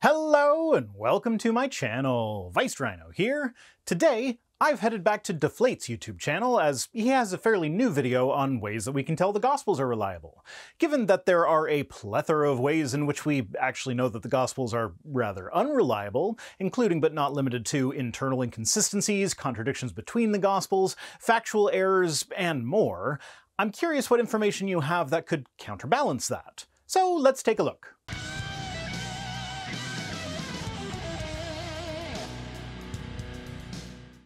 Hello and welcome to my channel. Rhino here. Today, I've headed back to Deflate's YouTube channel as he has a fairly new video on ways that we can tell the Gospels are reliable. Given that there are a plethora of ways in which we actually know that the Gospels are rather unreliable, including but not limited to internal inconsistencies, contradictions between the Gospels, factual errors, and more, I'm curious what information you have that could counterbalance that. So let's take a look.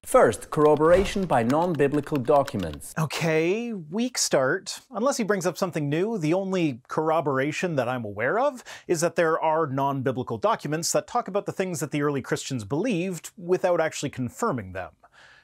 First, corroboration by non-biblical documents. Okay, weak start. Unless he brings up something new, the only corroboration that I'm aware of is that there are non-biblical documents that talk about the things that the early Christians believed without actually confirming them.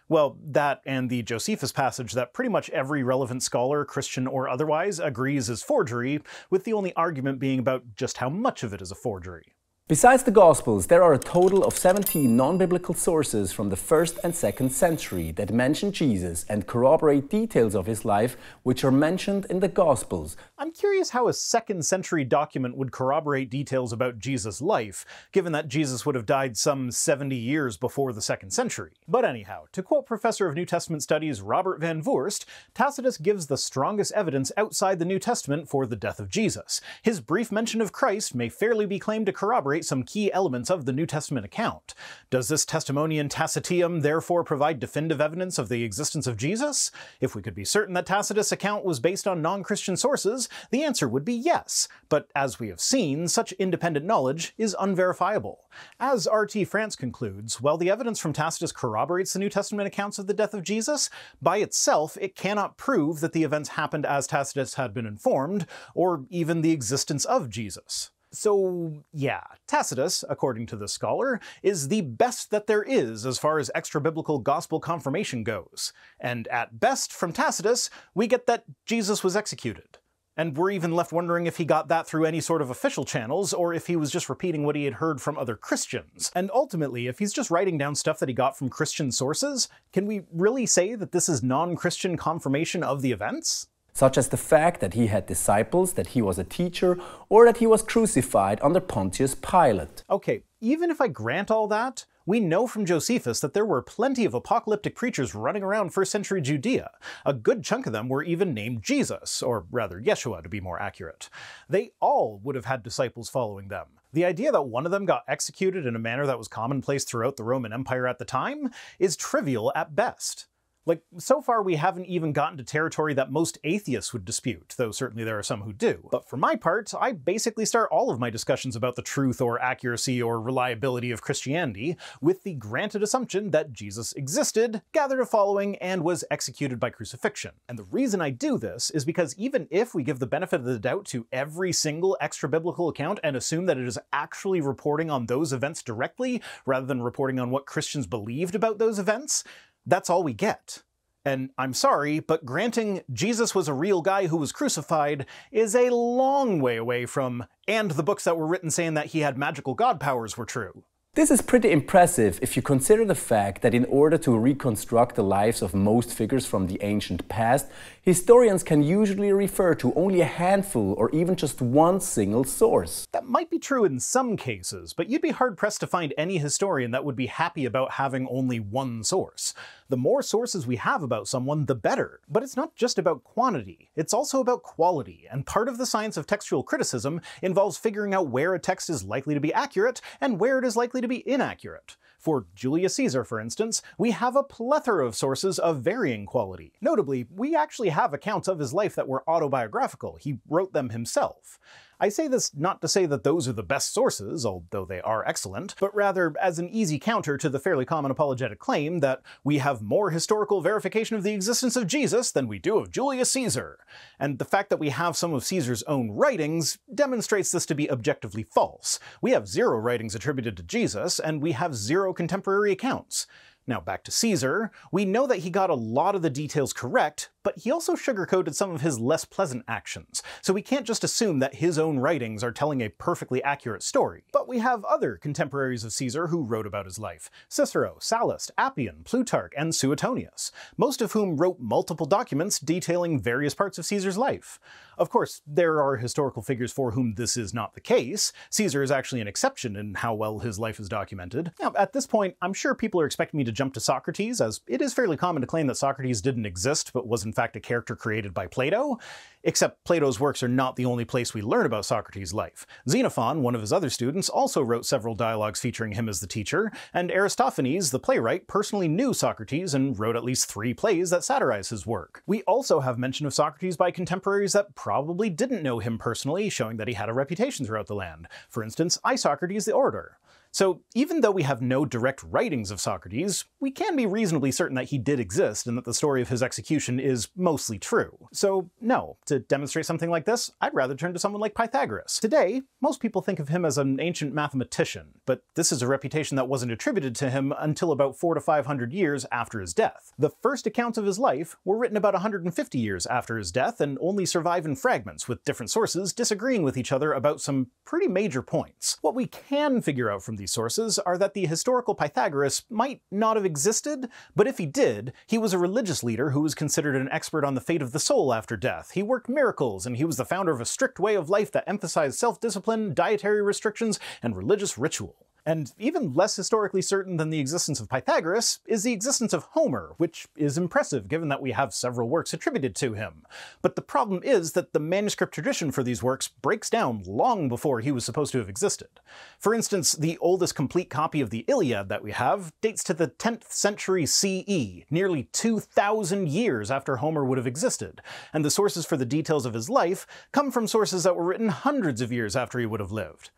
Well, that and the Josephus passage that pretty much every relevant scholar, Christian or otherwise, agrees is forgery, with the only argument being about just how much of it is a forgery. Besides the Gospels, there are a total of 17 non-biblical sources from the 1st and 2nd century that mention Jesus and corroborate details of his life which are mentioned in the Gospels. I'm curious how a 2nd century document would corroborate details about Jesus' life, given that Jesus would have died some 70 years before the 2nd century. But anyhow, to quote Professor of New Testament Studies Robert Van Voorst, Tacitus gives the strongest evidence outside the New Testament for the death of Jesus. His brief mention of Christ may fairly be claimed to corroborate some key elements of the New Testament account. Does this testimonium tacitium therefore provide definitive evidence of the existence of Jesus? If we could be certain that Tacitus' account was based on non-Christian sources, the answer would be yes, but as we have seen, such independent knowledge is unverifiable. As R.T. France concludes, while the evidence from Tacitus corroborates the New Testament accounts of the death of Jesus, by itself it cannot prove that the events happened as Tacitus had been informed, or even the existence of Jesus. So yeah, Tacitus, according to this scholar, is the best that there is as far as extra-biblical gospel confirmation goes. And at best, from Tacitus, we get that Jesus was executed. And we're even left wondering if he got that through any sort of official channels, or if he was just repeating what he had heard from other Christians. And ultimately, if he's just writing down stuff that he got from Christian sources, can we really say that this is non-Christian confirmation of the events? Such as the fact that he had disciples, that he was a teacher, or that he was crucified under Pontius Pilate. Okay, even if I grant all that, we know from Josephus that there were plenty of apocalyptic preachers running around first century Judea. A good chunk of them were even named Jesus, or rather Yeshua to be more accurate. They all would have had disciples following them. The idea that one of them got executed in a manner that was commonplace throughout the Roman Empire at the time is trivial at best. Like, so far we haven't even gotten to territory that most atheists would dispute, though certainly there are some who do. But for my part, I basically start all of my discussions about the truth or accuracy or reliability of Christianity with the granted assumption that Jesus existed, gathered a following, and was executed by crucifixion. And the reason I do this is because even if we give the benefit of the doubt to every single extra-biblical account and assume that it is actually reporting on those events directly, rather than reporting on what Christians believed about those events, that's all we get. And I'm sorry, but granting Jesus was a real guy who was crucified is a long way away from, and the books that were written saying that he had magical god powers were true. This is pretty impressive if you consider the fact that in order to reconstruct the lives of most figures from the ancient past, historians can usually refer to only a handful or even just one single source. That might be true in some cases, but you'd be hard-pressed to find any historian that would be happy about having only one source. The more sources we have about someone, the better. But it's not just about quantity, it's also about quality, and part of the science of textual criticism involves figuring out where a text is likely to be accurate and where it is likely to be inaccurate. For Julius Caesar, for instance, we have a plethora of sources of varying quality. Notably, we actually have accounts of his life that were autobiographical. He wrote them himself. I say this not to say that those are the best sources, although they are excellent, but rather as an easy counter to the fairly common apologetic claim that we have more historical verification of the existence of Jesus than we do of Julius Caesar. And the fact that we have some of Caesar's own writings demonstrates this to be objectively false. We have 0 writings attributed to Jesus, and we have 0 contemporary accounts. Now back to Caesar, we know that he got a lot of the details correct, but he also sugarcoated some of his less pleasant actions, so we can't just assume that his own writings are telling a perfectly accurate story. But we have other contemporaries of Caesar who wrote about his life: Cicero, Sallust, Appian, Plutarch, and Suetonius, most of whom wrote multiple documents detailing various parts of Caesar's life. Of course, there are historical figures for whom this is not the case. Caesar is actually an exception in how well his life is documented. Now, at this point, I'm sure people are expecting me to jump to Socrates, as it is fairly common to claim that Socrates didn't exist but was in fact a character created by Plato. Except Plato's works are not the only place we learn about Socrates' life. Xenophon, one of his other students, also wrote several dialogues featuring him as the teacher, and Aristophanes, the playwright, personally knew Socrates and wrote at least 3 plays that satirize his work. We also have mention of Socrates by contemporaries that probably didn't know him personally, showing that he had a reputation throughout the land. For instance, Isocrates the orator. So even though we have no direct writings of Socrates, we can be reasonably certain that he did exist and that the story of his execution is mostly true. So no, to demonstrate something like this, I'd rather turn to someone like Pythagoras. Today, most people think of him as an ancient mathematician, but this is a reputation that wasn't attributed to him until about 400 to 500 years after his death. The first accounts of his life were written about 150 years after his death and only survive in fragments, with different sources disagreeing with each other about some pretty major points. What we can figure out from these sources are that the historical Pythagoras might not have existed, but if he did, he was a religious leader who was considered an expert on the fate of the soul after death. He worked miracles, and he was the founder of a strict way of life that emphasized self-discipline, dietary restrictions, and religious ritual. And even less historically certain than the existence of Pythagoras is the existence of Homer, which is impressive given that we have several works attributed to him. But the problem is that the manuscript tradition for these works breaks down long before he was supposed to have existed. For instance, the oldest complete copy of the Iliad that we have dates to the 10th century CE, nearly 2,000 years after Homer would have existed, and the sources for the details of his life come from sources that were written hundreds of years after he would have lived.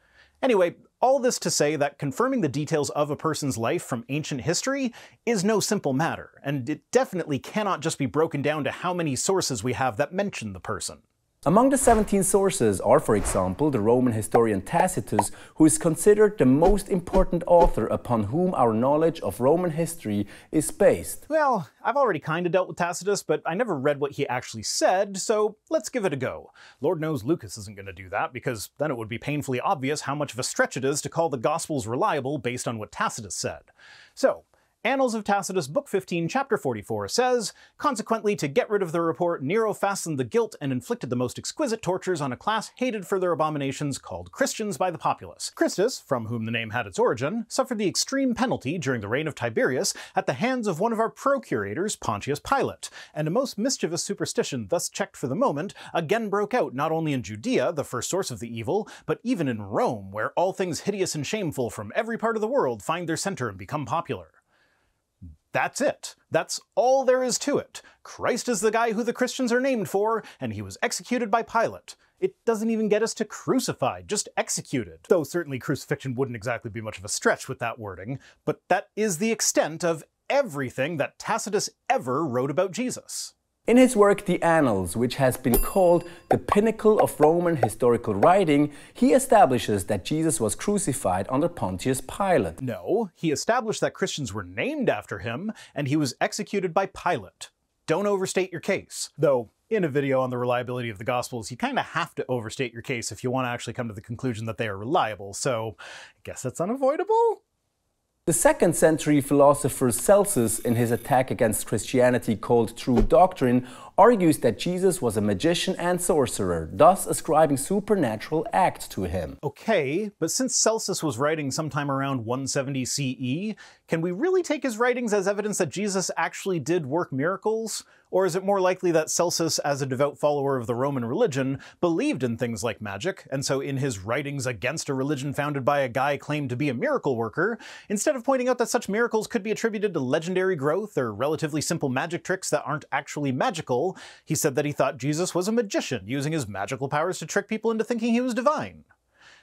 Anyway, all this to say that confirming the details of a person's life from ancient history is no simple matter, and it definitely cannot just be broken down to how many sources we have that mention the person. Among the 17 sources are, for example, the Roman historian Tacitus, who is considered the most important author upon whom our knowledge of Roman history is based. Well, I've already kinda dealt with Tacitus, but I never read what he actually said, so let's give it a go. Lord knows Lucas isn't gonna do that, because then it would be painfully obvious how much of a stretch it is to call the Gospels reliable based on what Tacitus said. So, Annals of Tacitus, Book 15, Chapter 44 says, "Consequently, to get rid of the report, Nero fastened the guilt and inflicted the most exquisite tortures on a class hated for their abominations called Christians by the populace. Christus, from whom the name had its origin, suffered the extreme penalty during the reign of Tiberius at the hands of one of our procurators, Pontius Pilate, and a most mischievous superstition, thus checked for the moment, again broke out not only in Judea, the first source of the evil, but even in Rome, where all things hideous and shameful from every part of the world find their center and become popular." That's it. That's all there is to it. Christ is the guy who the Christians are named for, and he was executed by Pilate. It doesn't even get us to crucified, just executed. Though certainly crucifixion wouldn't exactly be much of a stretch with that wording, but that is the extent of everything that Tacitus ever wrote about Jesus. In his work The Annals, which has been called the pinnacle of Roman historical writing, he establishes that Jesus was crucified under Pontius Pilate. No, he established that Christians were named after him, and he was executed by Pilate. Don't overstate your case. Though, in a video on the reliability of the Gospels, you kinda have to overstate your case if you want to actually come to the conclusion that they are reliable, so I guess that's unavoidable? The 2nd century philosopher Celsus, in his attack against Christianity called True Doctrine, argues that Jesus was a magician and sorcerer, thus ascribing supernatural acts to him. Okay, but since Celsus was writing sometime around 170 CE, can we really take his writings as evidence that Jesus actually did work miracles? Or is it more likely that Celsus, as a devout follower of the Roman religion, believed in things like magic, and so in his writings against a religion founded by a guy claimed to be a miracle worker, instead of pointing out that such miracles could be attributed to legendary growth or relatively simple magic tricks that aren't actually magical, he said that he thought Jesus was a magician, using his magical powers to trick people into thinking he was divine.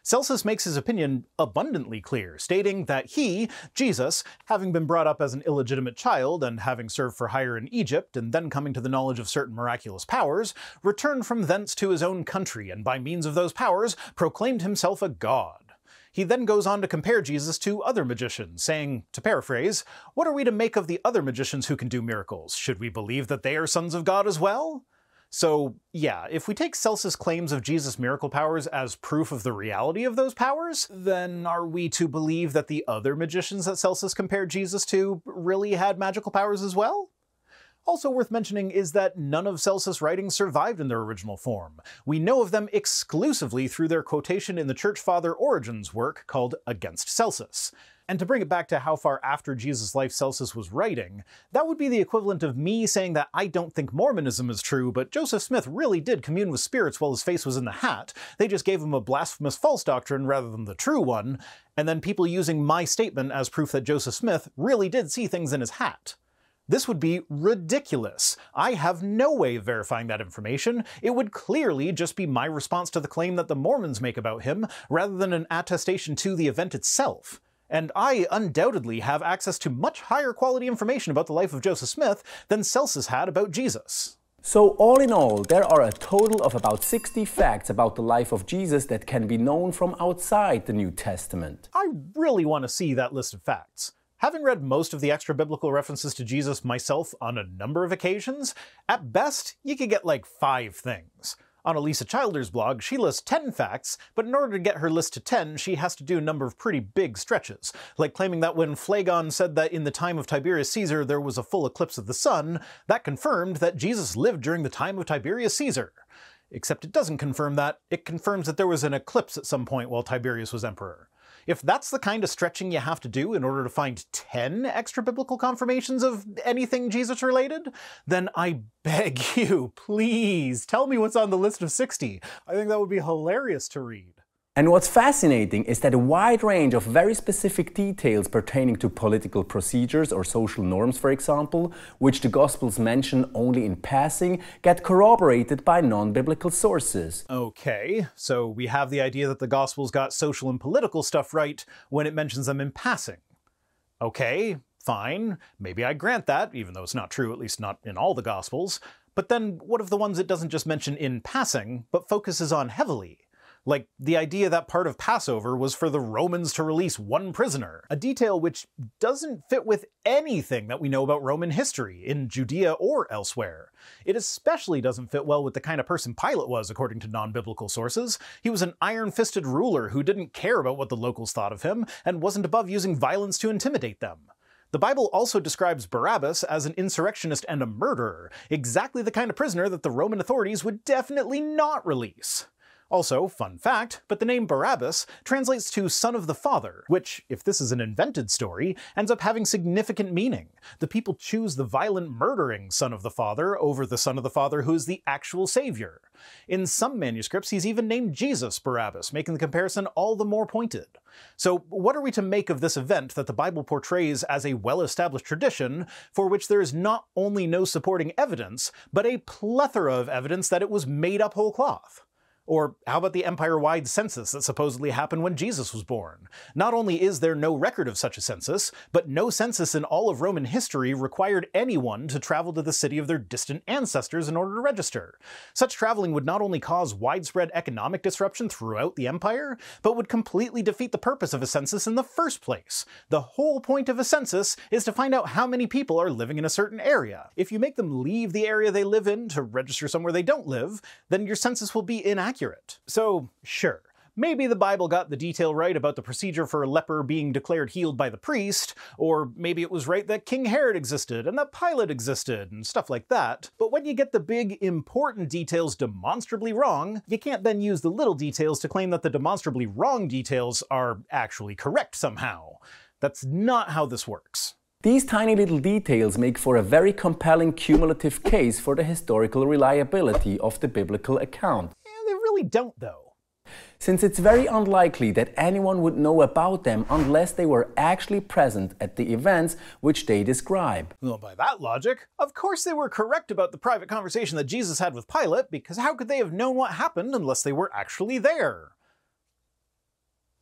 Celsus makes his opinion abundantly clear, stating that he, Jesus, having been brought up as an illegitimate child and having served for hire in Egypt and then coming to the knowledge of certain miraculous powers, returned from thence to his own country and by means of those powers proclaimed himself a god. He then goes on to compare Jesus to other magicians, saying, to paraphrase, "What are we to make of the other magicians who can do miracles? Should we believe that they are sons of God as well?" So, yeah, if we take Celsus' claims of Jesus' miracle powers as proof of the reality of those powers, then are we to believe that the other magicians that Celsus compared Jesus to really had magical powers as well? Also worth mentioning is that none of Celsus' writings survived in their original form. We know of them exclusively through their quotation in the Church Father Origen's work called Against Celsus. And to bring it back to how far after Jesus' life Celsus was writing, that would be the equivalent of me saying that I don't think Mormonism is true, but Joseph Smith really did commune with spirits while his face was in the hat. They just gave him a blasphemous false doctrine rather than the true one, and then people using my statement as proof that Joseph Smith really did see things in his hat. This would be ridiculous. I have no way of verifying that information. It would clearly just be my response to the claim that the Mormons make about him, rather than an attestation to the event itself. And I undoubtedly have access to much higher quality information about the life of Joseph Smith than Celsus had about Jesus. So all in all, there are a total of about 60 facts about the life of Jesus that can be known from outside the New Testament. I really want to see that list of facts. Having read most of the extra-biblical references to Jesus myself on a number of occasions, at best, you could get like 5 things. On Elisa Childer's blog, she lists 10 facts, but in order to get her list to 10, she has to do a number of pretty big stretches, like claiming that when Phlegon said that in the time of Tiberius Caesar there was a full eclipse of the sun, that confirmed that Jesus lived during the time of Tiberius Caesar. Except it doesn't confirm that, it confirms that there was an eclipse at some point while Tiberius was emperor. If that's the kind of stretching you have to do in order to find 10 extra-biblical confirmations of anything Jesus-related, then I beg you, please, tell me what's on the list of 60. I think that would be hilarious to read. And what's fascinating is that a wide range of very specific details pertaining to political procedures or social norms, for example, which the Gospels mention only in passing, get corroborated by non-biblical sources. Okay, so we have the idea that the Gospels got social and political stuff right when it mentions them in passing. Okay, fine, maybe I grant that, even though it's not true, at least not in all the Gospels. But then what of the ones it doesn't just mention in passing, but focuses on heavily? Like the idea that part of Passover was for the Romans to release one prisoner, a detail which doesn't fit with anything that we know about Roman history, in Judea or elsewhere. It especially doesn't fit well with the kind of person Pilate was, according to non-biblical sources. He was an iron-fisted ruler who didn't care about what the locals thought of him, and wasn't above using violence to intimidate them. The Bible also describes Barabbas as an insurrectionist and a murderer, exactly the kind of prisoner that the Roman authorities would definitely not release. Also, fun fact, but the name Barabbas translates to son of the father, which, if this is an invented story, ends up having significant meaning. The people choose the violent murdering son of the father over the son of the father who is the actual savior. In some manuscripts, he's even named Jesus Barabbas, making the comparison all the more pointed. So what are we to make of this event that the Bible portrays as a well-established tradition, for which there is not only no supporting evidence, but a plethora of evidence that it was made up whole cloth? Or how about the empire-wide census that supposedly happened when Jesus was born? Not only is there no record of such a census, but no census in all of Roman history required anyone to travel to the city of their distant ancestors in order to register. Such traveling would not only cause widespread economic disruption throughout the empire, but would completely defeat the purpose of a census in the first place. The whole point of a census is to find out how many people are living in a certain area. If you make them leave the area they live in to register somewhere they don't live, then your census will be inaccurate. So, sure, maybe the Bible got the detail right about the procedure for a leper being declared healed by the priest, or maybe it was right that King Herod existed and that Pilate existed and stuff like that. But when you get the big, important details demonstrably wrong, you can't then use the little details to claim that the demonstrably wrong details are actually correct somehow. That's not how this works. These tiny little details make for a very compelling cumulative case for the historical reliability of the biblical account. They really don't, though. Since it's very unlikely that anyone would know about them unless they were actually present at the events which they describe. Well, by that logic, of course they were correct about the private conversation that Jesus had with Pilate, because how could they have known what happened unless they were actually there?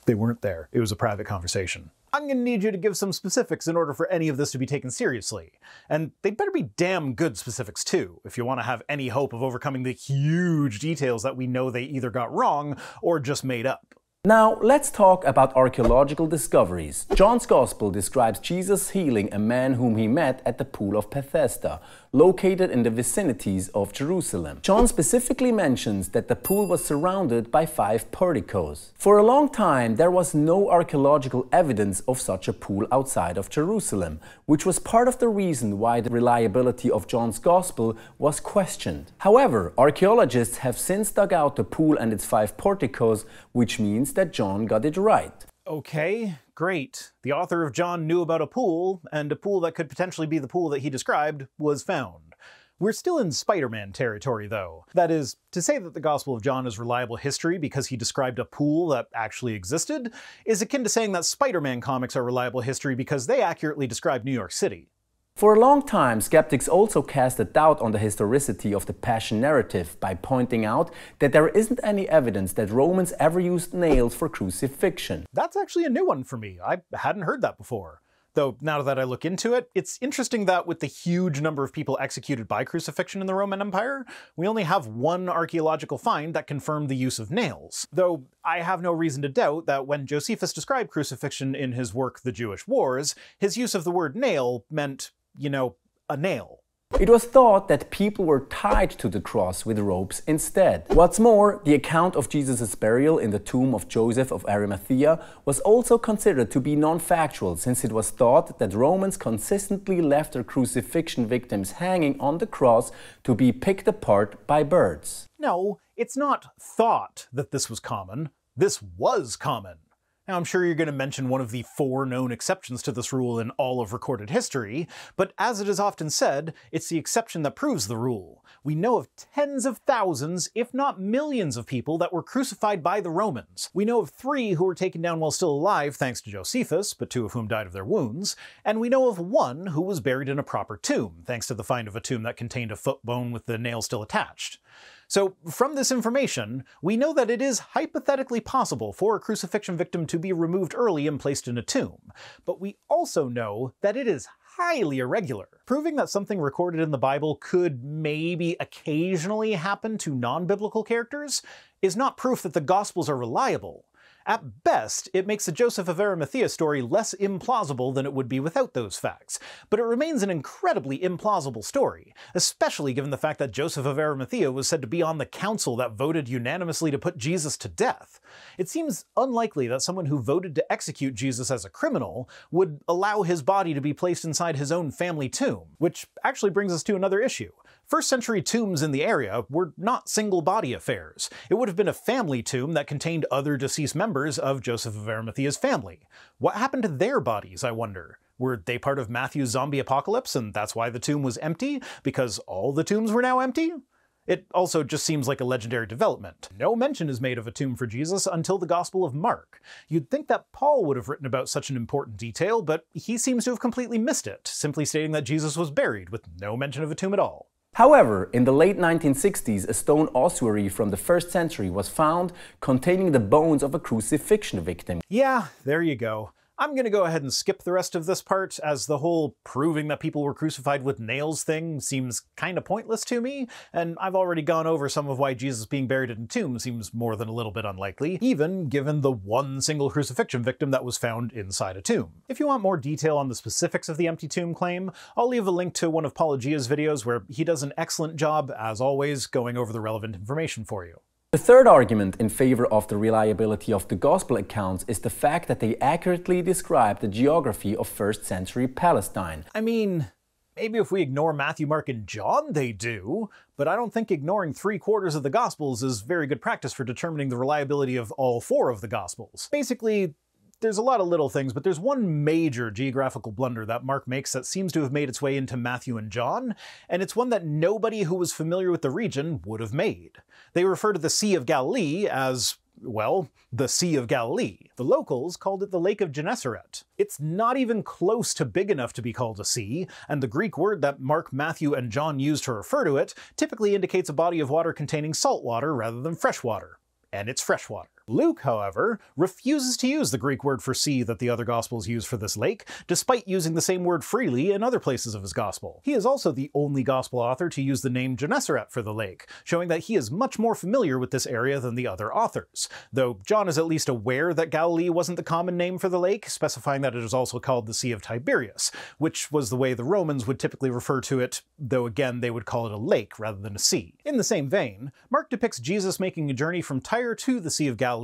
They weren't there. It was a private conversation. I'm going to need you to give some specifics in order for any of this to be taken seriously. And they'd better be damn good specifics too, if you want to have any hope of overcoming the huge details that we know they either got wrong or just made up. Now, let's talk about archaeological discoveries. John's Gospel describes Jesus healing a man whom he met at the pool of Bethesda, located in the vicinities of Jerusalem. John specifically mentions that the pool was surrounded by 5 porticos. For a long time, there was no archaeological evidence of such a pool outside of Jerusalem, which was part of the reason why the reliability of John's Gospel was questioned. However, archaeologists have since dug out the pool and its 5 porticos, which means that John got it right. Okay, great. The author of John knew about a pool, and a pool that could potentially be the pool that he described was found. We're still in Spider-Man territory, though. That is, to say that the Gospel of John is reliable history because he described a pool that actually existed is akin to saying that Spider-Man comics are reliable history because they accurately describe New York City. For a long time, skeptics also cast a doubt on the historicity of the Passion narrative by pointing out that there isn't any evidence that Romans ever used nails for crucifixion. That's actually a new one for me. I hadn't heard that before. Though, now that I look into it, it's interesting that with the huge number of people executed by crucifixion in the Roman Empire, we only have one archaeological find that confirmed the use of nails. Though, I have no reason to doubt that when Josephus described crucifixion in his work The Jewish Wars, his use of the word nail meant, you know, a nail. It was thought that people were tied to the cross with ropes instead. What's more, the account of Jesus' burial in the tomb of Joseph of Arimathea was also considered to be non-factual, since it was thought that Romans consistently left their crucifixion victims hanging on the cross to be picked apart by birds. No, it's not thought that this was common. This was common. Now, I'm sure you're going to mention one of the 4 known exceptions to this rule in all of recorded history, but as it is often said, it's the exception that proves the rule. We know of tens of thousands, if not millions of people that were crucified by the Romans. We know of 3 who were taken down while still alive thanks to Josephus, but 2 of whom died of their wounds, and we know of 1 who was buried in a proper tomb, thanks to the find of a tomb that contained a foot bone with the nail still attached. So, from this information, we know that it is hypothetically possible for a crucifixion victim to be removed early and placed in a tomb, but we also know that it is highly irregular. Proving that something recorded in the Bible could maybe occasionally happen to non-biblical characters is not proof that the Gospels are reliable. At best, it makes the Joseph of Arimathea story less implausible than it would be without those facts, but it remains an incredibly implausible story, especially given the fact that Joseph of Arimathea was said to be on the council that voted unanimously to put Jesus to death. It seems unlikely that someone who voted to execute Jesus as a criminal would allow his body to be placed inside his own family tomb, which actually brings us to another issue. First-century tombs in the area were not single-body affairs. It would have been a family tomb that contained other deceased members of Joseph of Arimathea's family. What happened to their bodies, I wonder? Were they part of Matthew's zombie apocalypse, and that's why the tomb was empty? Because all the tombs were now empty? It also just seems like a legendary development. No mention is made of a tomb for Jesus until the Gospel of Mark. You'd think that Paul would have written about such an important detail, but he seems to have completely missed it, simply stating that Jesus was buried, with no mention of a tomb at all. However, in the late 1960s, a stone ossuary from the 1st century was found containing the bones of a crucifixion victim. Yeah, there you go. I'm gonna go ahead and skip the rest of this part, as the whole proving that people were crucified with nails thing seems kinda pointless to me, and I've already gone over some of why Jesus being buried in a tomb seems more than a little bit unlikely, even given the one single crucifixion victim that was found inside a tomb. If you want more detail on the specifics of the empty tomb claim, I'll leave a link to one of Paulogia's videos where he does an excellent job, as always, going over the relevant information for you. The third argument in favor of the reliability of the Gospel accounts is the fact that they accurately describe the geography of 1st century Palestine. I mean, maybe if we ignore Matthew, Mark, and John, they do, but I don't think ignoring 3/4 of the Gospels is very good practice for determining the reliability of all 4 of the Gospels. Basically, there's a lot of little things, but there's one major geographical blunder that Mark makes that seems to have made its way into Matthew and John, and it's one that nobody who was familiar with the region would have made. They refer to the Sea of Galilee as, well, the Sea of Galilee. The locals called it the Lake of Gennesaret. It's not even close to big enough to be called a sea, and the Greek word that Mark, Matthew, and John use to refer to it typically indicates a body of water containing salt water rather than fresh water. And it's fresh water. Luke, however, refuses to use the Greek word for sea that the other Gospels use for this lake, despite using the same word freely in other places of his Gospel. He is also the only Gospel author to use the name Gennesaret for the lake, showing that he is much more familiar with this area than the other authors, though John is at least aware that Galilee wasn't the common name for the lake, specifying that it is also called the Sea of Tiberias, which was the way the Romans would typically refer to it, though again they would call it a lake rather than a sea. In the same vein, Mark depicts Jesus making a journey from Tyre to the Sea of Galilee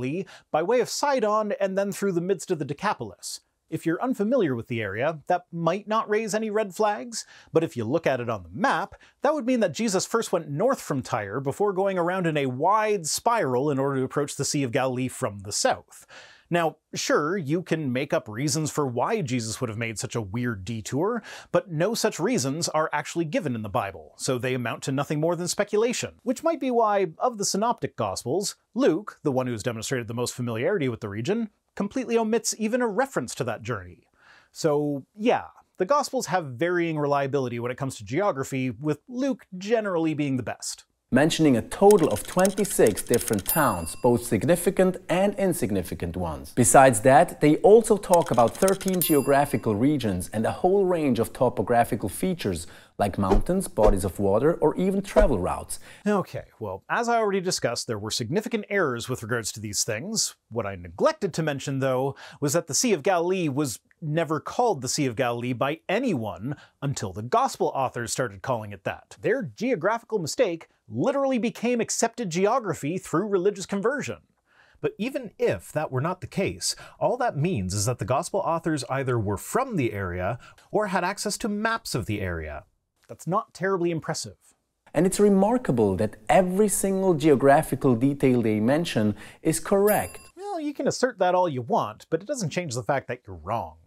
by way of Sidon and then through the midst of the Decapolis. If you're unfamiliar with the area, that might not raise any red flags, but if you look at it on the map, that would mean that Jesus first went north from Tyre before going around in a wide spiral in order to approach the Sea of Galilee from the south. Now, sure, you can make up reasons for why Jesus would have made such a weird detour, but no such reasons are actually given in the Bible, so they amount to nothing more than speculation. Which might be why, of the Synoptic Gospels, Luke, the one who's demonstrated the most familiarity with the region, completely omits even a reference to that journey. So, yeah, the Gospels have varying reliability when it comes to geography, with Luke generally being the best. Mentioning a total of 26 different towns, both significant and insignificant ones. Besides that, they also talk about 13 geographical regions and a whole range of topographical features like mountains, bodies of water, or even travel routes. Okay, well, as I already discussed, there were significant errors with regards to these things. What I neglected to mention, though, was that the Sea of Galilee was never called the Sea of Galilee by anyone until the Gospel authors started calling it that. Their geographical mistake literally became accepted geography through religious conversion. But even if that were not the case, all that means is that the Gospel authors either were from the area or had access to maps of the area. That's not terribly impressive. And it's remarkable that every single geographical detail they mention is correct. Well, you can assert that all you want, but it doesn't change the fact that you're wrong.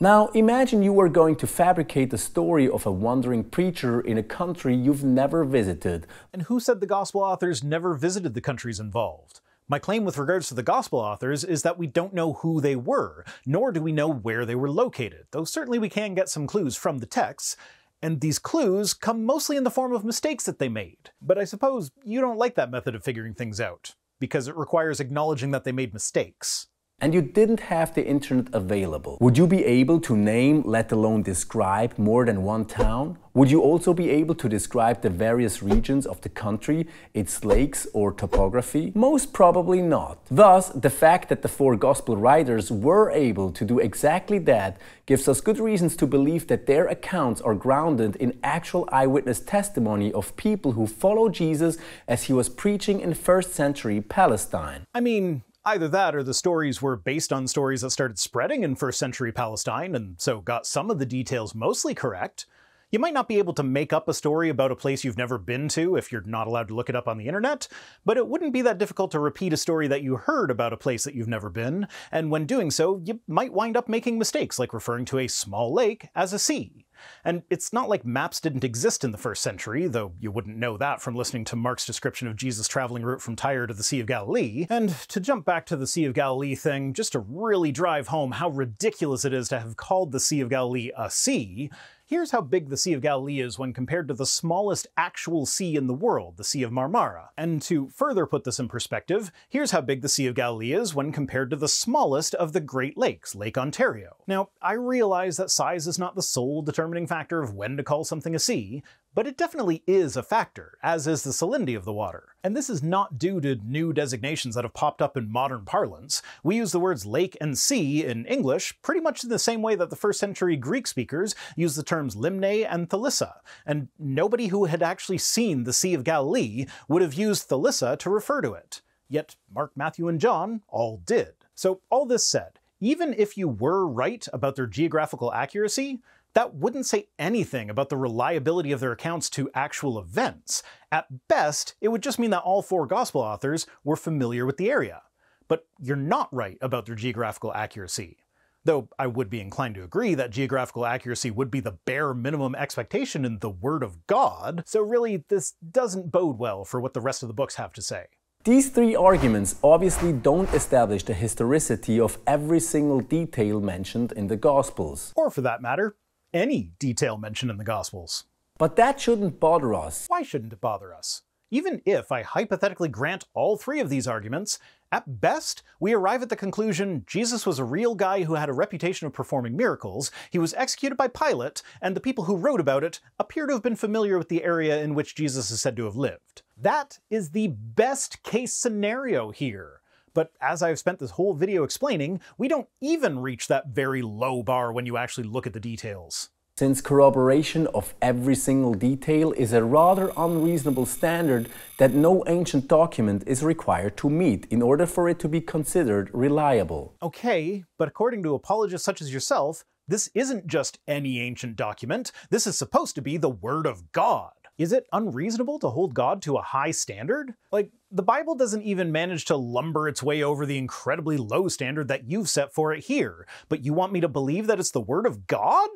Now, imagine you were going to fabricate the story of a wandering preacher in a country you've never visited. And who said the Gospel authors never visited the countries involved? My claim with regards to the Gospel authors is that we don't know who they were, nor do we know where they were located, though certainly we can get some clues from the texts, and these clues come mostly in the form of mistakes that they made. But I suppose you don't like that method of figuring things out, because it requires acknowledging that they made mistakes. And you didn't have the internet available. Would you be able to name, let alone describe, more than one town? Would you also be able to describe the various regions of the country, its lakes or topography? Most probably not. Thus, the fact that the four gospel writers were able to do exactly that gives us good reasons to believe that their accounts are grounded in actual eyewitness testimony of people who followed Jesus as he was preaching in first century Palestine. I mean, either that or the stories were based on stories that started spreading in first century Palestine and so got some of the details mostly correct. You might not be able to make up a story about a place you've never been to if you're not allowed to look it up on the internet, but it wouldn't be that difficult to repeat a story that you heard about a place that you've never been, and when doing so, you might wind up making mistakes like referring to a small lake as a sea. And it's not like maps didn't exist in the first century, though you wouldn't know that from listening to Mark's description of Jesus' traveling route from Tyre to the Sea of Galilee. And to jump back to the Sea of Galilee thing, just to really drive home how ridiculous it is to have called the Sea of Galilee a sea, here's how big the Sea of Galilee is when compared to the smallest actual sea in the world, the Sea of Marmara. And to further put this in perspective, here's how big the Sea of Galilee is when compared to the smallest of the Great Lakes, Lake Ontario. Now, I realize that size is not the sole determining factor of when to call something a sea, but it definitely is a factor, as is the salinity of the water. And this is not due to new designations that have popped up in modern parlance. We use the words lake and sea in English pretty much in the same way that the first century Greek speakers used the terms limne and thalissa, and nobody who had actually seen the Sea of Galilee would have used thalissa to refer to it. Yet Mark, Matthew, and John all did. So all this said, even if you were right about their geographical accuracy, that wouldn't say anything about the reliability of their accounts to actual events. At best, it would just mean that all four gospel authors were familiar with the area. But you're not right about their geographical accuracy. Though I would be inclined to agree that geographical accuracy would be the bare minimum expectation in the Word of God, so really this doesn't bode well for what the rest of the books have to say. These three arguments obviously don't establish the historicity of every single detail mentioned in the Gospels. Or for that matter, any detail mentioned in the Gospels. But that shouldn't bother us. Why shouldn't it bother us? Even if I hypothetically grant all three of these arguments, at best, we arrive at the conclusion Jesus was a real guy who had a reputation of performing miracles, he was executed by Pilate, and the people who wrote about it appear to have been familiar with the area in which Jesus is said to have lived. That is the best case scenario here. But as I've spent this whole video explaining, we don't even reach that very low bar when you actually look at the details. Since corroboration of every single detail is a rather unreasonable standard that no ancient document is required to meet in order for it to be considered reliable. Okay, but according to apologists such as yourself, this isn't just any ancient document, this is supposed to be the Word of God. Is it unreasonable to hold God to a high standard? Like, the Bible doesn't even manage to lumber its way over the incredibly low standard that you've set for it here, but you want me to believe that it's the Word of God?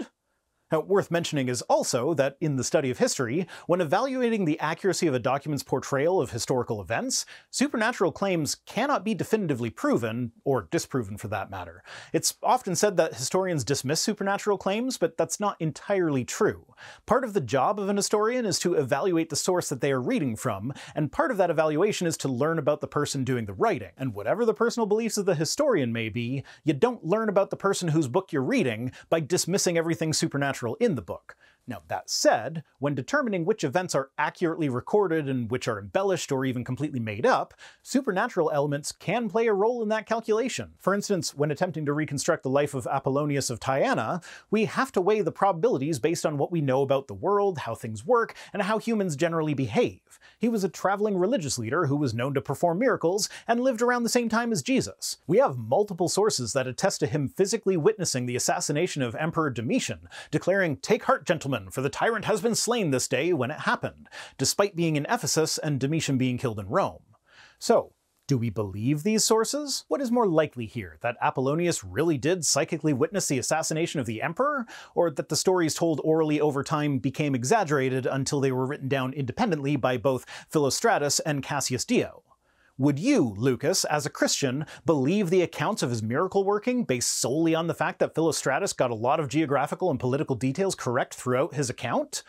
Now, worth mentioning is also that in the study of history, when evaluating the accuracy of a document's portrayal of historical events, supernatural claims cannot be definitively proven, or disproven for that matter. It's often said that historians dismiss supernatural claims, but that's not entirely true. Part of the job of an historian is to evaluate the source that they are reading from, and part of that evaluation is to learn about the person doing the writing. And whatever the personal beliefs of the historian may be, you don't learn about the person whose book you're reading by dismissing everything supernatural in the book. Now, that said, when determining which events are accurately recorded and which are embellished or even completely made up, supernatural elements can play a role in that calculation. For instance, when attempting to reconstruct the life of Apollonius of Tyana, we have to weigh the probabilities based on what we know about the world, how things work, and how humans generally behave. He was a traveling religious leader who was known to perform miracles and lived around the same time as Jesus. We have multiple sources that attest to him physically witnessing the assassination of Emperor Domitian, declaring, "Take heart, gentlemen, for the tyrant has been slain this day," when it happened, despite being in Ephesus and Domitian being killed in Rome. So, do we believe these sources? What is more likely here, that Apollonius really did psychically witness the assassination of the emperor, or that the stories told orally over time became exaggerated until they were written down independently by both Philostratus and Cassius Dio? Would you, Lucas, as a Christian, believe the accounts of his miracle working based solely on the fact that Philostratus got a lot of geographical and political details correct throughout his account?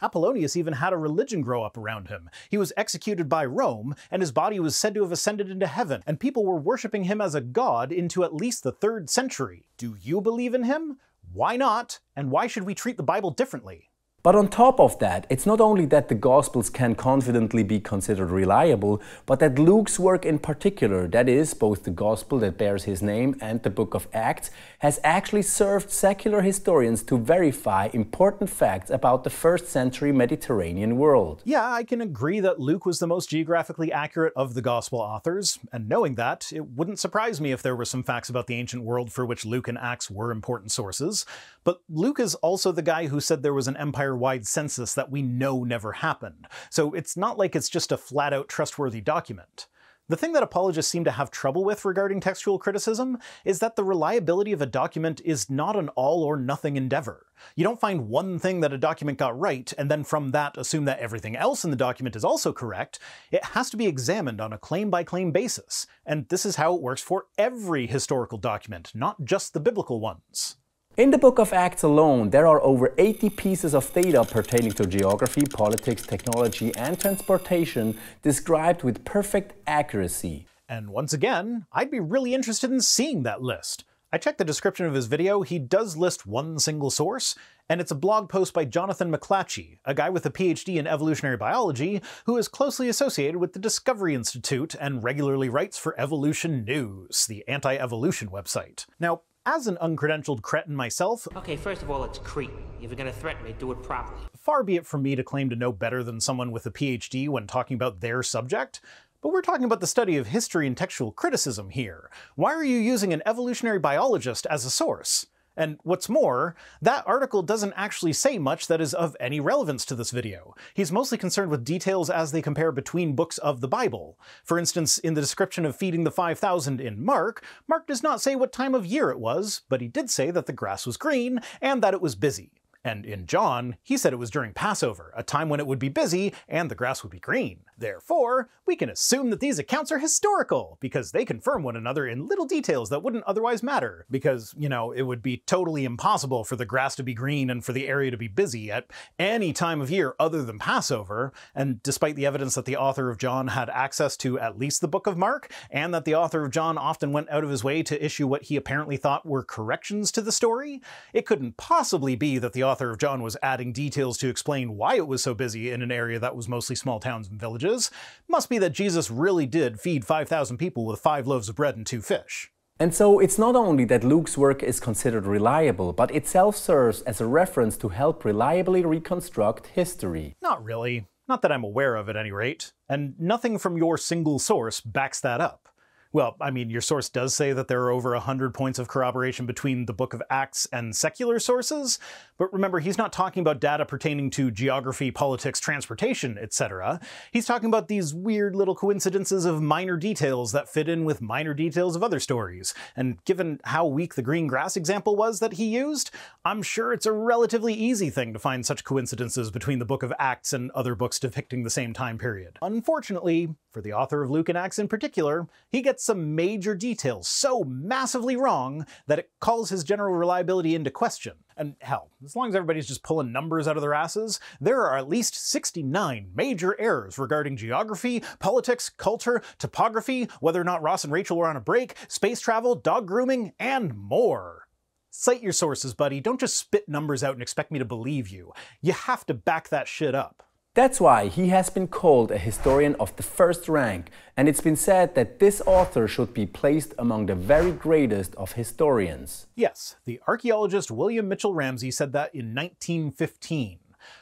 Apollonius even had a religion grow up around him. He was executed by Rome, and his body was said to have ascended into heaven, and people were worshipping him as a god into at least the 3rd century. Do you believe in him? Why not? And why should we treat the Bible differently? But on top of that, it's not only that the Gospels can confidently be considered reliable, but that Luke's work in particular, that is, both the Gospel that bears his name and the book of Acts, has actually served secular historians to verify important facts about the 1st century Mediterranean world. Yeah, I can agree that Luke was the most geographically accurate of the Gospel authors, and knowing that, it wouldn't surprise me if there were some facts about the ancient world for which Luke and Acts were important sources. But Luke is also the guy who said there was an empire-wide census that we know never happened, so it's not like it's just a flat-out trustworthy document. The thing that apologists seem to have trouble with regarding textual criticism is that the reliability of a document is not an all-or-nothing endeavor. You don't find one thing that a document got right, and then from that assume that everything else in the document is also correct. It has to be examined on a claim-by-claim basis, and this is how it works for every historical document, not just the biblical ones. In the book of Acts alone, there are over 80 pieces of data pertaining to geography, politics, technology, and transportation described with perfect accuracy. And once again, I'd be really interested in seeing that list. I checked the description of his video, he does list one single source, and it's a blog post by Jonathan McClatchy, a guy with a PhD in evolutionary biology who is closely associated with the Discovery Institute and regularly writes for Evolution News, the anti-evolution website. Now, as an uncredentialed cretin myself... Okay, first of all, it's cretin. If you're gonna threaten me, do it properly. Far be it from me to claim to know better than someone with a PhD when talking about their subject, but we're talking about the study of history and textual criticism here. Why are you using an evolutionary biologist as a source? And what's more, that article doesn't actually say much that is of any relevance to this video. He's mostly concerned with details as they compare between books of the Bible. For instance, in the description of feeding the 5,000 in Mark does not say what time of year it was, but he did say that the grass was green and that it was busy. And in John, he said it was during Passover, a time when it would be busy and the grass would be green. Therefore, we can assume that these accounts are historical, because they confirm one another in little details that wouldn't otherwise matter. Because, it would be totally impossible for the grass to be green and for the area to be busy at any time of year other than Passover. And despite the evidence that the author of John had access to at least the book of Mark, and that the author of John often went out of his way to issue what he apparently thought were corrections to the story, it couldn't possibly be that the author of John was adding details to explain why it was so busy in an area that was mostly small towns and villages. Must be that Jesus really did feed 5,000 people with 5 loaves of bread and 2 fish. And so it's not only that Luke's work is considered reliable, but itself serves as a reference to help reliably reconstruct history. Not really. Not that I'm aware of at any rate. And nothing from your single source backs that up. Well, your source does say that there are over 100 points of corroboration between the Book of Acts and secular sources, but remember, he's not talking about data pertaining to geography, politics, transportation, etc. He's talking about these weird little coincidences of minor details that fit in with minor details of other stories. And given how weak the green grass example was that he used, I'm sure it's a relatively easy thing to find such coincidences between the Book of Acts and other books depicting the same time period. Unfortunately, for the author of Luke and Acts in particular, he gets some major details so massively wrong that it calls his general reliability into question. And hell, as long as everybody's just pulling numbers out of their asses, there are at least 69 major errors regarding geography, politics, culture, topography, whether or not Ross and Rachel were on a break, space travel, dog grooming, and more. Cite your sources, buddy. Don't just spit numbers out and expect me to believe you. You have to back that shit up. That's why he has been called a historian of the first rank, and it's been said that this author should be placed among the very greatest of historians. Yes, the archaeologist William Mitchell Ramsey said that in 1915.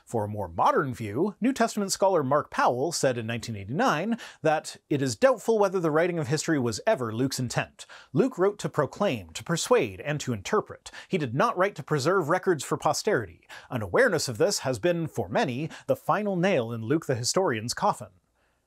For a more modern view, New Testament scholar Mark Powell said in 1989 that it is doubtful whether the writing of history was ever Luke's intent. Luke wrote to proclaim, to persuade, and to interpret. He did not write to preserve records for posterity. An awareness of this has been, for many, the final nail in Luke the historian's coffin.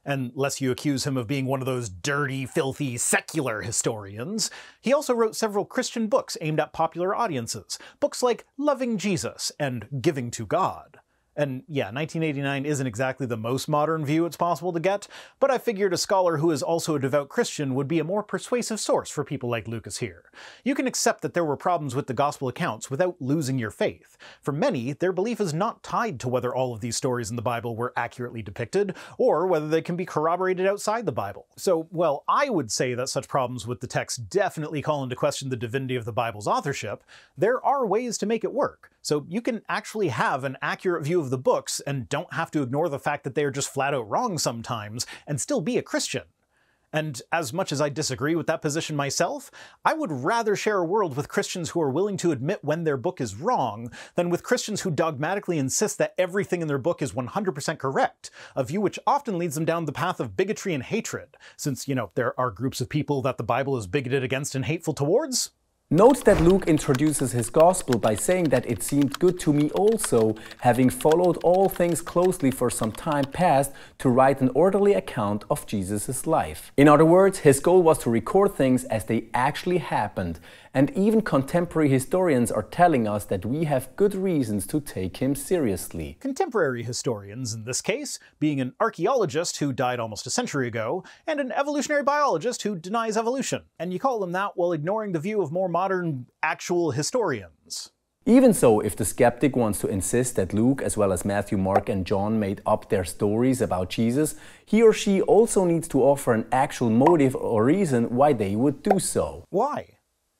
And lest you accuse him of being one of those dirty, filthy, secular historians, he also wrote several Christian books aimed at popular audiences. Books like Loving Jesus and Giving to God. And yeah, 1989 isn't exactly the most modern view it's possible to get, but I figured a scholar who is also a devout Christian would be a more persuasive source for people like Lucas here. You can accept that there were problems with the gospel accounts without losing your faith. For many, their belief is not tied to whether all of these stories in the Bible were accurately depicted, or whether they can be corroborated outside the Bible. So, well, I would say that such problems with the text definitely call into question the divinity of the Bible's authorship. There are ways to make it work. So you can actually have an accurate view of the books and don't have to ignore the fact that they are just flat out wrong sometimes and still be a Christian. And as much as I disagree with that position myself, I would rather share a world with Christians who are willing to admit when their book is wrong than with Christians who dogmatically insist that everything in their book is 100% correct, a view which often leads them down the path of bigotry and hatred, since, there are groups of people that the Bible is bigoted against and hateful towards. Note that Luke introduces his gospel by saying that it seemed good to me also, having followed all things closely for some time past, to write an orderly account of Jesus' life. In other words, his goal was to record things as they actually happened, and even contemporary historians are telling us that we have good reasons to take him seriously. Contemporary historians, in this case, being an archaeologist who died almost a century ago, and an evolutionary biologist who denies evolution. And you call them that while ignoring the view of more modern, actual historians. Even so, if the skeptic wants to insist that Luke, as well as Matthew, Mark, and John made up their stories about Jesus, he or she also needs to offer an actual motive or reason why they would do so. Why?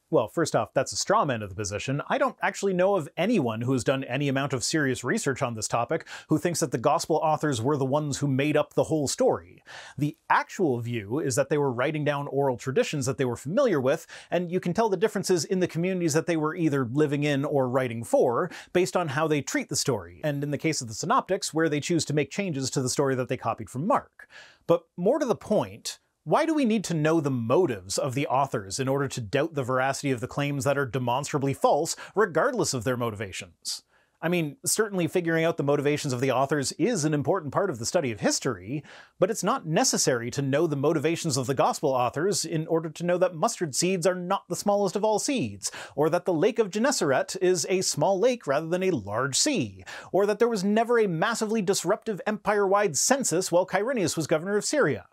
Well, first off, that's a straw man of the position. I don't actually know of anyone who has done any amount of serious research on this topic who thinks that the gospel authors were the ones who made up the whole story. The actual view is that they were writing down oral traditions that they were familiar with, and you can tell the differences in the communities that they were either living in or writing for, based on how they treat the story, and in the case of the synoptics, where they choose to make changes to the story that they copied from Mark. But more to the point, why do we need to know the motives of the authors in order to doubt the veracity of the claims that are demonstrably false, regardless of their motivations? I mean, certainly figuring out the motivations of the authors is an important part of the study of history, but it's not necessary to know the motivations of the Gospel authors in order to know that mustard seeds are not the smallest of all seeds, or that the Lake of Gennesaret is a small lake rather than a large sea, or that there was never a massively disruptive empire-wide census while Quirinius was governor of Syria.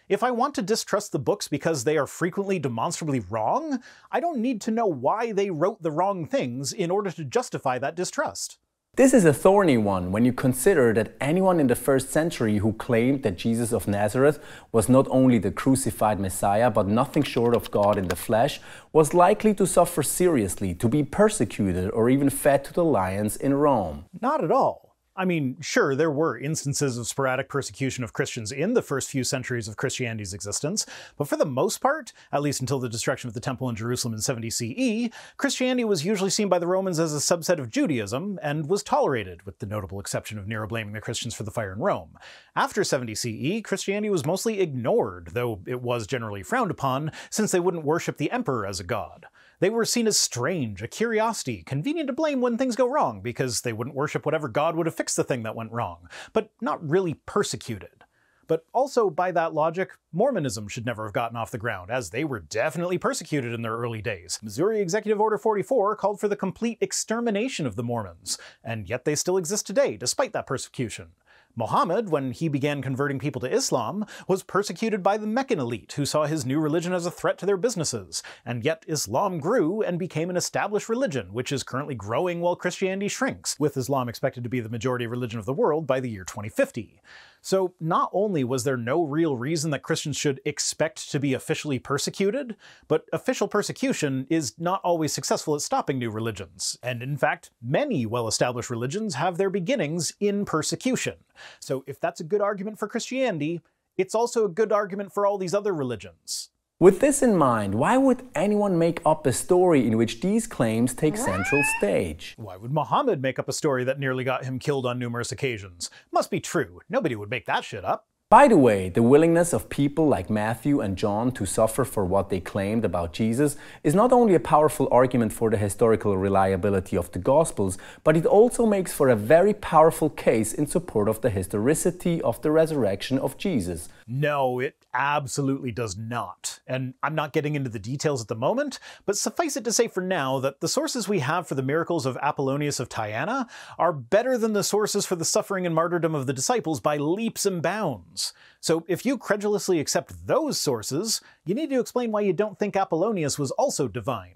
If I want to distrust the books because they are frequently demonstrably wrong, I don't need to know why they wrote the wrong things in order to justify that distrust. This is a thorny one when you consider that anyone in the first century who claimed that Jesus of Nazareth was not only the crucified Messiah but nothing short of God in the flesh was likely to suffer seriously, to be persecuted or even fed to the lions in Rome. Not at all. I mean, sure, there were instances of sporadic persecution of Christians in the first few centuries of Christianity's existence, but for the most part, at least until the destruction of the Temple in Jerusalem in 70 CE, Christianity was usually seen by the Romans as a subset of Judaism, and was tolerated, with the notable exception of Nero blaming the Christians for the fire in Rome. After 70 CE, Christianity was mostly ignored, though it was generally frowned upon, since they wouldn't worship the emperor as a god. They were seen as strange, a curiosity, convenient to blame when things go wrong, because they wouldn't worship whatever god would have fixed the thing that went wrong, but not really persecuted. But also, by that logic, Mormonism should never have gotten off the ground, as they were definitely persecuted in their early days. Missouri Executive Order 44 called for the complete extermination of the Mormons, and yet they still exist today, despite that persecution. Muhammad, when he began converting people to Islam, was persecuted by the Meccan elite, who saw his new religion as a threat to their businesses, and yet Islam grew and became an established religion, which is currently growing while Christianity shrinks, with Islam expected to be the majority religion of the world by the year 2050. So not only was there no real reason that Christians should expect to be officially persecuted, but official persecution is not always successful at stopping new religions. And in fact, many well-established religions have their beginnings in persecution. So if that's a good argument for Christianity, it's also a good argument for all these other religions. With this in mind, why would anyone make up a story in which these claims take central stage? Why would Muhammad make up a story that nearly got him killed on numerous occasions? Must be true. Nobody would make that shit up. By the way, the willingness of people like Matthew and John to suffer for what they claimed about Jesus is not only a powerful argument for the historical reliability of the Gospels, but it also makes for a very powerful case in support of the historicity of the resurrection of Jesus. No, it absolutely does not. And I'm not getting into the details at the moment, but suffice it to say for now that the sources we have for the miracles of Apollonius of Tyana are better than the sources for the suffering and martyrdom of the disciples by leaps and bounds. So if you credulously accept those sources, you need to explain why you don't think Apollonius was also divine.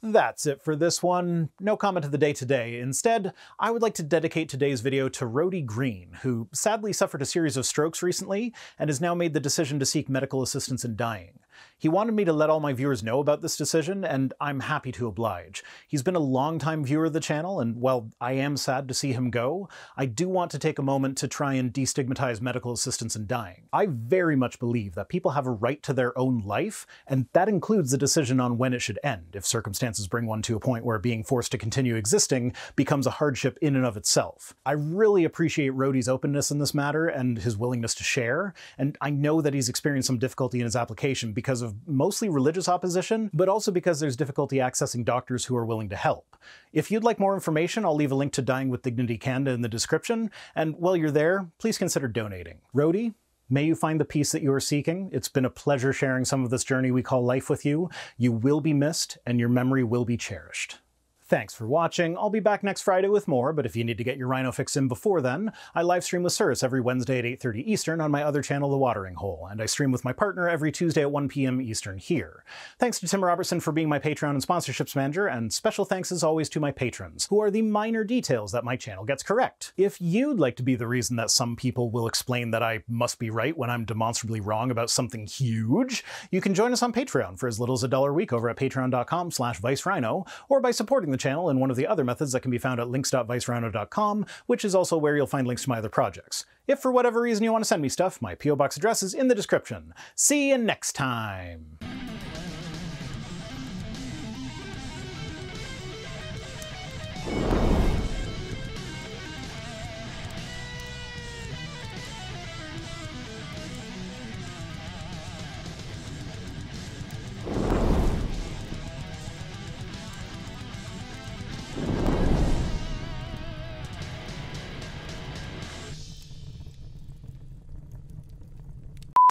That's it for this one. No comment of the day today. Instead, I would like to dedicate today's video to Rhodey Green, who sadly suffered a series of strokes recently and has now made the decision to seek medical assistance in dying. He wanted me to let all my viewers know about this decision, and I'm happy to oblige. He's been a long-time viewer of the channel, and while I am sad to see him go, I do want to take a moment to try and destigmatize medical assistance in dying. I very much believe that people have a right to their own life, and that includes the decision on when it should end, if circumstances bring one to a point where being forced to continue existing becomes a hardship in and of itself. I really appreciate Rhodey's openness in this matter and his willingness to share, and I know that he's experienced some difficulty in his application because of mostly religious opposition, but also because there's difficulty accessing doctors who are willing to help. If you'd like more information, I'll leave a link to Dying with Dignity Canada in the description, and while you're there, please consider donating. Rhodey, may you find the peace that you are seeking. It's been a pleasure sharing some of this journey we call life with you. You will be missed, and your memory will be cherished. Thanks for watching. I'll be back next Friday with more, but if you need to get your Rhino fix in before then, I live stream with Cirrus every Wednesday at 8:30 Eastern on my other channel, The Watering Hole, and I stream with my partner every Tuesday at 1 p.m. Eastern here. Thanks to Tim Robertson for being my Patreon and sponsorships manager, and special thanks as always to my patrons, who are the minor details that my channel gets correct. If you'd like to be the reason that some people will explain that I must be right when I'm demonstrably wrong about something huge, you can join us on Patreon for as little as $1 a week over at patreon.com/ViceRhino, or by supporting the channel in one of the other methods that can be found at links.vicerhino.com, which is also where you'll find links to my other projects. If for whatever reason you want to send me stuff, my P.O. Box address is in the description. See you next time!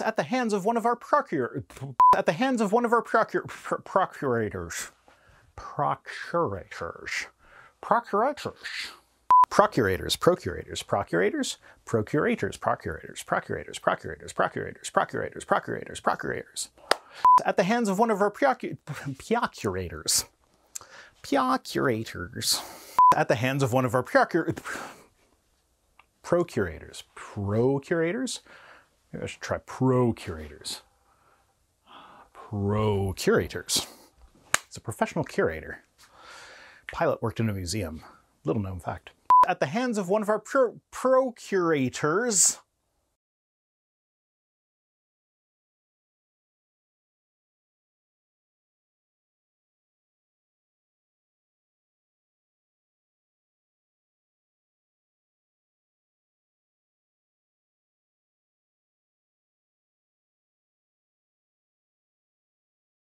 At the hands of one of our procurators. Procurators, procurators, procurators, procurators, procurators, procurators, procurators, procurators, procurators, procurators, procurators. At the hands of one of our procurators. Procurators. At the hands of one of our procurators. Procurators? Maybe I should try procurators. Procurators. It's a professional curator. Pilot worked in a museum. Little known fact. At the hands of one of our procurators.